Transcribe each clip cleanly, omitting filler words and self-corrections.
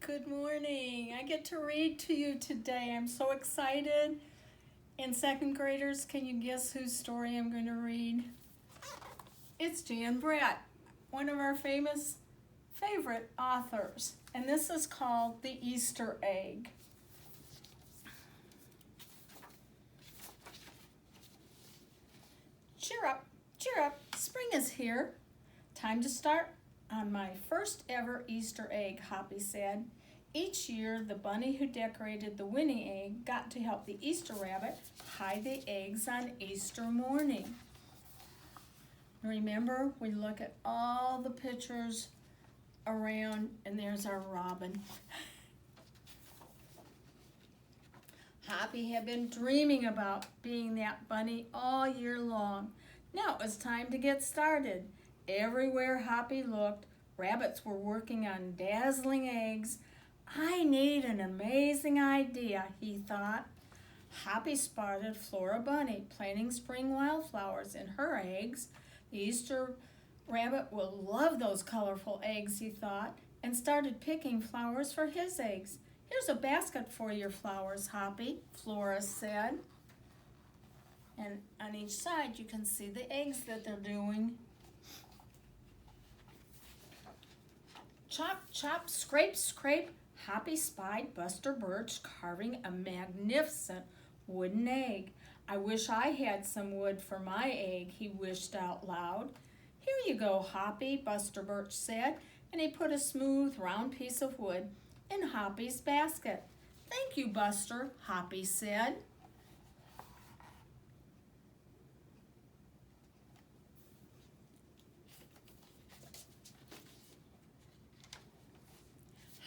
Good morning. I get to read to you today. I'm so excited. And second graders, can you guess whose story I'm going to read? It's Jan Brett, one of our favorite authors. And this is called The Easter Egg. Cheer up, spring is here. Time to start on my first ever Easter egg, Hoppy said. Each year, the bunny who decorated the winning egg got to help the Easter rabbit hide the eggs on Easter morning. Remember, we look at all the pictures around, and there's our robin. Hoppy had been dreaming about being that bunny all year long. Now it was time to get started. Everywhere Hoppy looked, rabbits were working on dazzling eggs. I need an amazing idea, he thought. Hoppy spotted Flora Bunny planting spring wildflowers in her eggs. The Easter rabbit will love those colorful eggs, he thought, and started picking flowers for his eggs. Here's a basket for your flowers, Hoppy, Flora said. And on each side you can see the eggs that they're doing. Chop, chop, scrape, scrape. Hoppy spied Buster Birch carving a magnificent wooden egg. I wish I had some wood for my egg, he wished out loud. Here you go, Hoppy, Buster Birch said, and he put a smooth, round piece of wood in Hoppy's basket. Thank you, Buster, Hoppy said.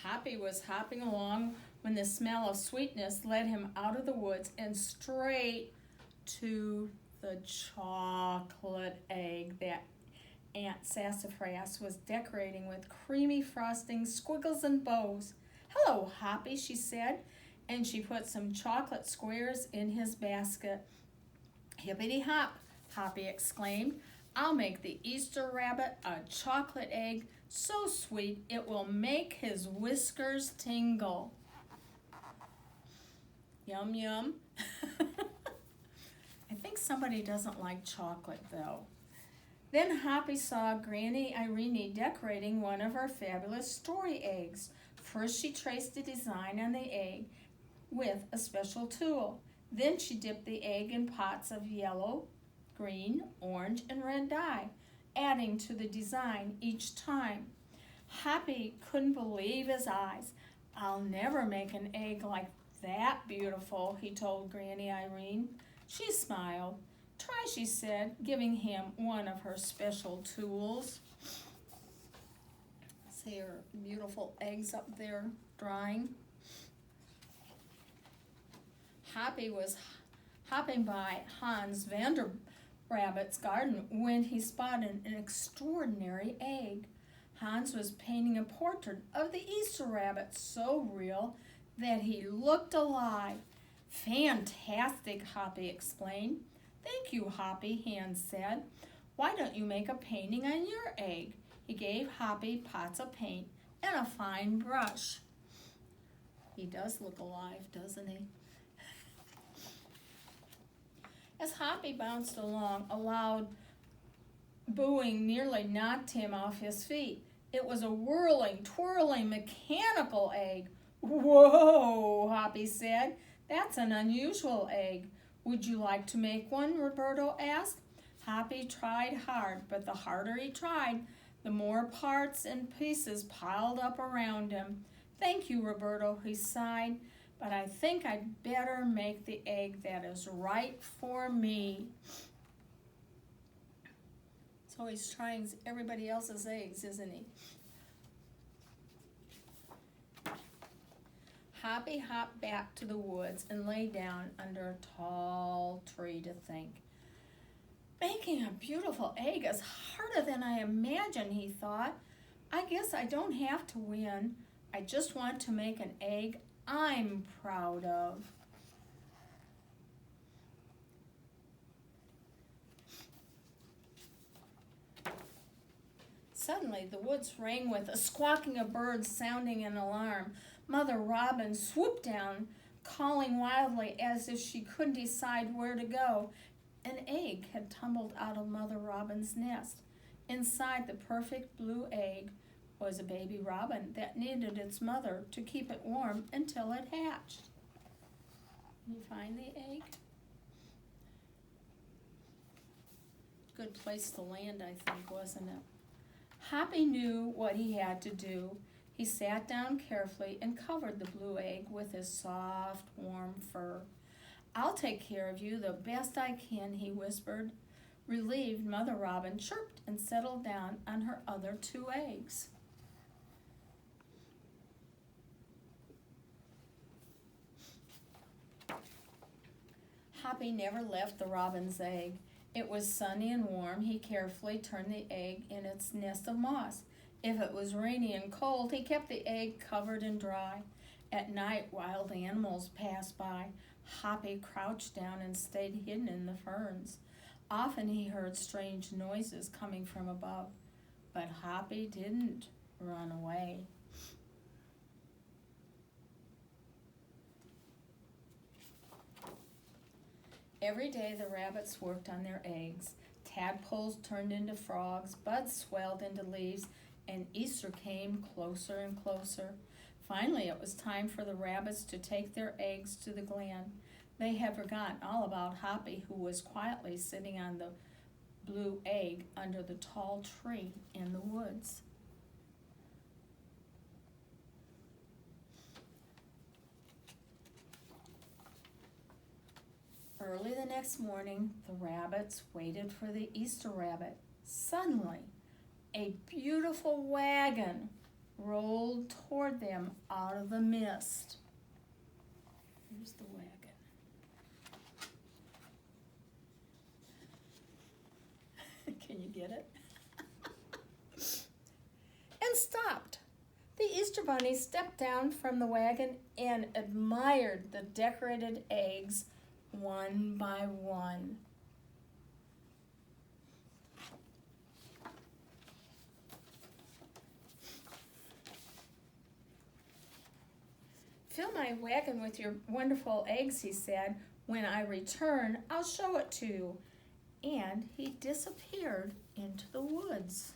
Hoppy was hopping along when the smell of sweetness led him out of the woods and straight to the chocolate egg that Aunt Sassafras was decorating with creamy frosting, squiggles, and bows. Hello, Hoppy, she said, and she put some chocolate squares in his basket. Hippity hop, Hoppy exclaimed. I'll make the Easter rabbit a chocolate egg so sweet it will make his whiskers tingle. Yum, yum. I think somebody doesn't like chocolate, though. Then Hoppy saw Granny Irene decorating one of her fabulous story eggs. First, she traced a design on the egg with a special tool. Then she dipped the egg in pots of yellow, green, orange, and red dye, adding to the design each time. Hoppy couldn't believe his eyes. I'll never make an egg like that beautiful, he told Granny Irene. She smiled. Try, she said, giving him one of her special tools. See her beautiful eggs up there drying. Hoppy was hopping by Hans Vanderrabbit's garden when he spotted an extraordinary egg. Hans was painting a portrait of the Easter rabbit so real that he looked alive. Fantastic, Hoppy explained. Thank you, Hoppy, Hans said. Why don't you make a painting on your egg? He gave Hoppy pots of paint and a fine brush. He does look alive, doesn't he? As Hoppy bounced along, a loud booing nearly knocked him off his feet. It was a whirling, twirling, mechanical egg. Whoa, Hoppy said. That's an unusual egg. Would you like to make one? Roberto asked. Hoppy tried hard, but the harder he tried, the more parts and pieces piled up around him. Thank you, Roberto, he sighed, but I think I'd better make the egg that is right for me. So he's trying everybody else's eggs, isn't he? Hoppy hopped back to the woods and lay down under a tall tree to think. Making a beautiful egg is harder than I imagined, he thought. I guess I don't have to win. I just want to make an egg I'm proud of. Suddenly, the woods rang with the squawking of birds sounding an alarm. Mother Robin swooped down, calling wildly as if she couldn't decide where to go. An egg had tumbled out of Mother Robin's nest. Inside the perfect blue egg was a baby robin that needed its mother to keep it warm until it hatched. Can you find the egg? Good place to land, I think, wasn't it? Hoppy knew what he had to do. He sat down carefully and covered the blue egg with his soft, warm fur. "I'll take care of you the best I can," he whispered. Relieved, Mother Robin chirped and settled down on her other 2 eggs. Hoppy never left the robin's egg. It was sunny and warm. He carefully turned the egg in its nest of moss. If it was rainy and cold, he kept the egg covered and dry. At night, wild animals passed by. Hoppy crouched down and stayed hidden in the ferns. Often he heard strange noises coming from above, but Hoppy didn't run away. Every day the rabbits worked on their eggs. Tadpoles turned into frogs, buds swelled into leaves, and Easter came closer and closer. Finally, it was time for the rabbits to take their eggs to the glen. They had forgotten all about Hoppy, who was quietly sitting on the blue egg under the tall tree in the woods. Early the next morning, the rabbits waited for the Easter rabbit. Suddenly, a beautiful wagon rolled toward them out of the mist. Here's the wagon. Can you get it? And stopped. The Easter Bunny stepped down from the wagon and admired the decorated eggs one by one. "Fill my wagon with your wonderful eggs," he said. "When I return, I'll show it to you." And he disappeared into the woods.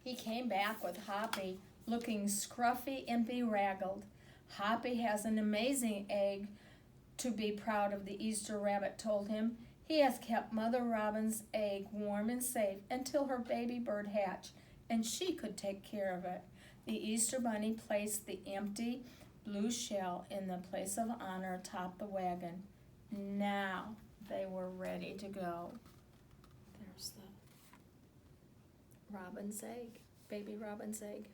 He came back with Hoppy, looking scruffy and bedraggled. "Hoppy has an amazing egg to be proud of," the Easter rabbit told him. "He has kept Mother Robin's egg warm and safe until her baby bird hatched, and she could take care of it." The Easter Bunny placed the empty blue shell in the place of honor atop the wagon. Now they were ready to go. There's the robin's egg, baby robin's egg.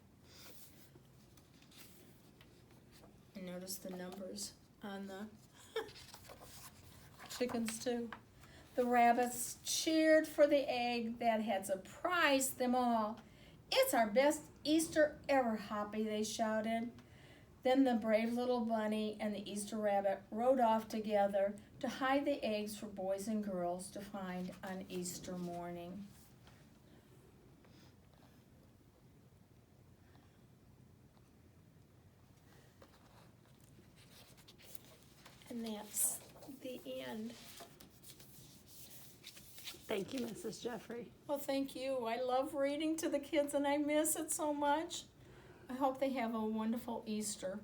And notice the numbers on the chickens too. The rabbits cheered for the egg that had surprised them all. "It's our best Easter ever, Hoppy," they shouted. Then the brave little bunny and the Easter rabbit rode off together to hide the eggs for boys and girls to find on Easter morning. And that's the end. Thank you, Mrs. Jeffrey. Well, thank you. I love reading to the kids and I miss it so much. I hope they have a wonderful Easter.